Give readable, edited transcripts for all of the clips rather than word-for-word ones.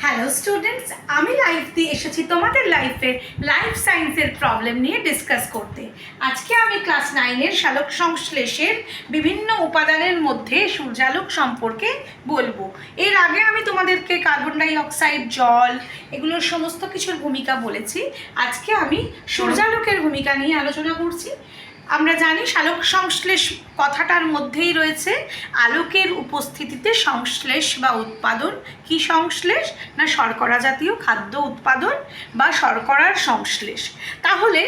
Hello students, আমি life দিয়ে এসেছি তোমাদের লাইফ সায়েন্সের প্রবলেম নিয়ে ডিসকাস করতে। আজকে আমি ক্লাস 9-এর সালোক সংশ্লেষের বিভিন্ন উপাদানের মধ্যে সূর্যালোক সম্পর্কে বলবো। এর আগে আমি তোমাদেরকে কার্বন ডাই অক্সাইড, জল, এগুলোর সমস্ত কিছুর ভূমিকা বলেছি। আজকে আমি সূর্যালোকের ভূমিকা নিয়ে আলোচনা করছি। আমরা জানি সালোক সংশ্লেষ কথাটার মধ্যেই রয়েছে আলোকের উপস্থিতিতে সংশ্লেষ বা উৎপাদন। কি সংশ্লেষ? না শর্করা জাতীয় খাদ্য উৎপাদন বা শর্করার সংশ্লেষ। তাহলে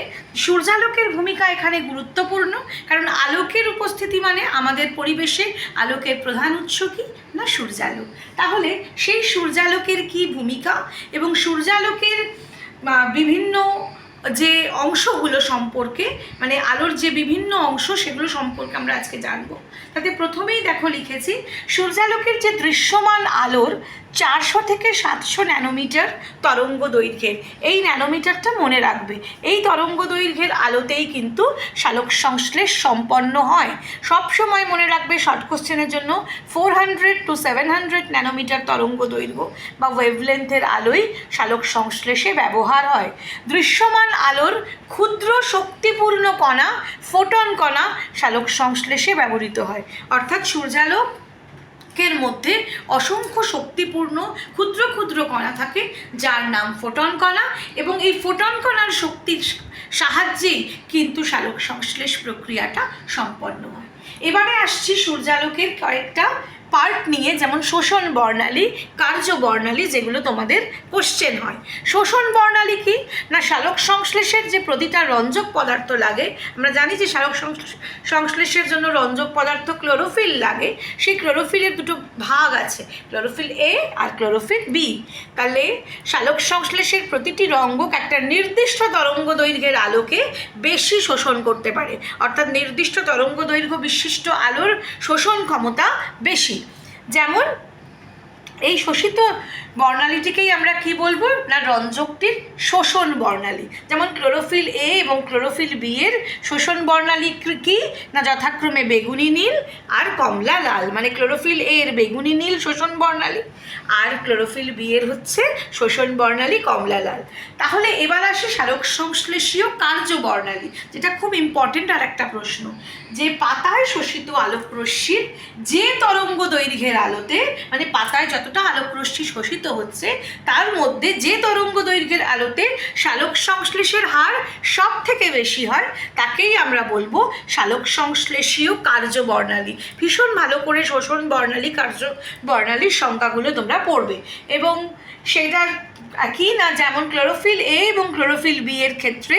সূর্যালোকের ভূমিকা এখানে গুরুত্বপূর্ণ, কারণ আলোকের উপস্থিতি মানে আমাদের পরিবেশে আলোকের প্রধান উৎস কি না সূর্যালোক। তাহলে সেই সূর্যালোকের কি ভূমিকা এবং সূর্যালোকের বিভিন্ন যে অংশগুলো সম্পর্কে, মানে আলোর যে বিভিন্ন অংশ সেগুলো সম্পর্কে আমরা আজকে জানবো। তাতে প্রথমেই দেখো লিখেছি সূর্যালোকের যে দৃশ্যমান আলোর 400 থেকে 700 ন্যানোমিটার তরঙ্গ দৈর্ঘ্যের, এই ন্যানোমিটারটা মনে রাখবে। এই তরঙ্গ দৈর্ঘ্যের আলোতেই কিন্তু সালোক সংশ্লেষ সম্পন্ন হয়। সব সময় মনে রাখবে শর্ট কোশ্চেনের জন্য 400 to 700 ন্যানোমিটার তরঙ্গ দৈর্ঘ্য বা ওয়েভলেন্থের আলোই সালোক সংশ্লেষে ব্যবহার হয়। দৃশ্যমান আলোর ক্ষুদ্র শক্তিপূর্ণ কণা, ফোটন কণা সালোক সংশ্লেষে ব্যবহৃত হয়। অর্থাৎ সূর্যালোকের মধ্যে অসংখ্য শক্তিপূর্ণ ক্ষুদ্র ক্ষুদ্র কণা থাকে যার নাম ফোটন কণা, এবং এই ফোটন কণার শক্তির সাহায্যেই কিন্তু সালোক সংশ্লেষ প্রক্রিয়াটা সম্পন্ন হয়। এবারে আসছি সূর্যালোকের কয়েকটা পার্ট নিয়ে, যেমন শোষণ বর্ণালী, কার্য বর্ণালী, যেগুলো তোমাদের কোশ্চেন হয়। শোষণ বর্ণালী কি না সালোক সংশ্লেষের যে প্রতিটা রঞ্জক পদার্থ লাগে, আমরা জানি যে সালোক সংশ্লেষের জন্য রঞ্জক পদার্থ ক্লোরোফিল লাগে। সেই ক্লোরোফিলের দুটো ভাগ আছে, ক্লোরোফিল এ আর ক্লোরোফিল বি। তাহলে সালোক সংশ্লেষের প্রতিটি রঙ্গক একটা নির্দিষ্ট তরঙ্গ দৈর্ঘ্যের আলোকে বেশি শোষণ করতে পারে, অর্থাৎ নির্দিষ্ট তরঙ্গ দৈর্ঘ্য বিশিষ্ট আলোর শোষণ ক্ষমতা বেশি। যেমন এই শোষিত বর্ণালীটিকেই আমরা কি বলবো না রঞ্জকটির শোষণ বর্ণালী। যেমন ক্লোরোফিল এ এবং ক্লোরোফিল বি এর শোষণ বর্ণালী কি না যথাক্রমে বেগুনি নীল আর কমলা লাল, মানে ক্লোরোফিল এ এর বেগুনি নীল শোষণ বর্ণালী আর ক্লোরোফিল বি এর হচ্ছে শোষণ বর্ণালী কমলা লাল। তাহলে এবার আসে সালোক সংশ্লেষীয় কার্য বর্ণালী, যেটা খুব ইম্পর্টেন্ট আর একটা প্রশ্ন, যে পাতায় শোষিত আলোক রশ্মির যে তরঙ্গ দৈর্ঘ্যের আলোতে, মানে পাতায় যতটা আলোক রশ্মি শোষিত হচ্ছে তার মধ্যে যে তরঙ্গ দৈর্ঘ্যের আলোতে সালোক সংশ্লেষের হার সব থেকে বেশি হয় তাকেই আমরা বলবো সালোক সংশ্লেষীয় কার্য বর্ণালী। ভীষণ ভালো করে শোষণ বর্ণালী, কার্য বর্ণালীর সংখ্যাগুলো তোমরা পড়বে, এবং সেটার কি না যেমন ক্লোরোফিল এ এবং ক্লোরোফিল বি এর ক্ষেত্রে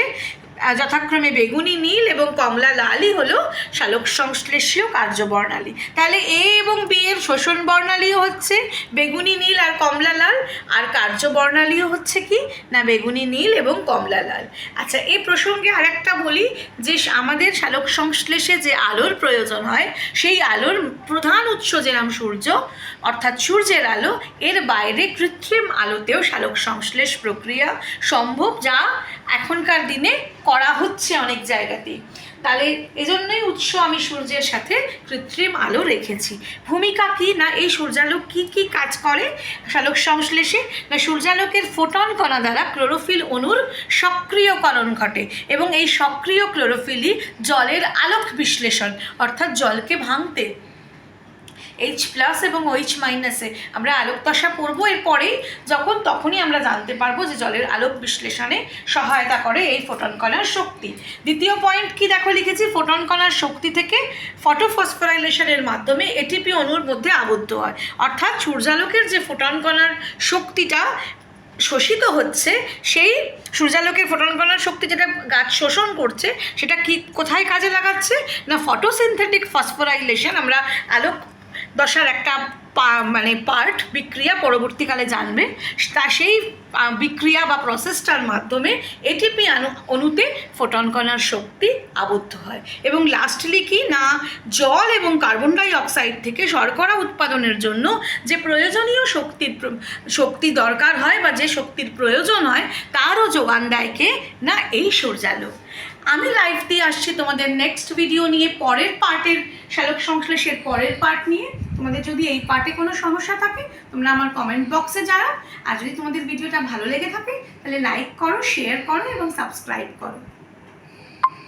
যথাক্রমে বেগুনি নীল এবং কমলা লালই হলো সালোক সংশ্লেষীয় কার্যবর্ণালী। তাহলে এ এবং বি এর শোষণ বর্ণালীও হচ্ছে বেগুনি নীল আর কমলা লাল, আর কার্যবর্ণালীও হচ্ছে কি না বেগুনি নীল এবং কমলা লাল। আচ্ছা, এই প্রসঙ্গে আরেকটা বলি যে আমাদের সালোক সংশ্লেষে যে আলোর প্রয়োজন হয় সেই আলোর প্রধান উৎস যেরকম সূর্য, অর্থাৎ সূর্যের আলো, এর বাইরে কৃত্রিম আলোতেও সালোক সংশ্লেষ প্রক্রিয়া সম্ভব, যা এখনকার দিনে করা হচ্ছে অনেক জায়গাতেই। তাহলে এজন্যই উৎস আমি সূর্যের সাথে কৃত্রিম আলো রেখেছি। ভূমিকা কি না এই সূর্যালোক কি কি কাজ করে সালোক সংশ্লেষে না সূর্যালোকের ফোটন কণা দ্বারা ক্লোরোফিল অণুর সক্রিয়করণ ঘটে, এবং এই সক্রিয় ক্লোরোফিলই জলের আলোক বিশ্লেষণ, অর্থাৎ জলকে ভাঙতে H+ এবং OH- আমরা আলোক দশা পড়বো এরপরেই, তখনই আমরা জানতে পারবো যে জলের আলোক বিশ্লেষণে সহায়তা করে এই ফোটন কণার শক্তি। দ্বিতীয় পয়েন্ট কি দেখো লিখেছি, ফোটন কণার শক্তি থেকে ফটোফসফোরাইলেশনের মাধ্যমে এটিপি অণুর মধ্যে আবদ্ধ হয়। অর্থাৎ সূর্যালোকের যে ফোটন কণার শক্তিটা শোষিত হচ্ছে, সেই সূর্যালোকের ফোটন কণার শক্তি যেটা গাছ শোষণ করছে সেটা কি কোথায় কাজে লাগাচ্ছে না ফটোসিনথেটিক ফসফোরাইলেশন, আমরা আলোক দশার একটা পার্ট বিক্রিয়া পরবর্তীকালে জানবে, তা সেই বিক্রিয়া বা প্রসেসটার মাধ্যমে এটিপি অণুতে ফোটন কণার শক্তি আবদ্ধ হয়। এবং লাস্টলি কি না জল এবং কার্বন ডাই অক্সাইড থেকে শর্করা উৎপাদনের জন্য যে প্রয়োজনীয় শক্তি দরকার হয় বা যে শক্তির প্রয়োজন হয় তারও যোগান দেয় কে না এই সূর্যালোক। আমি লাইভ দিয়ে আসছি তোমাদের নেক্সট ভিডিও নিয়ে, পরের পার্টের শ্যালক সংশ্লেষের পরের পার্ট নিয়ে। তোমাদের যদি এই পার্টে কোনো সমস্যা থাকে তোমরা আমার কমেন্ট বক্সে জানাও। আর যদি তোমাদের ভিডিওটা ভালো লেগে থাকে তাহলে লাইক করো, শেয়ার করো এবং সাবস্ক্রাইব করো।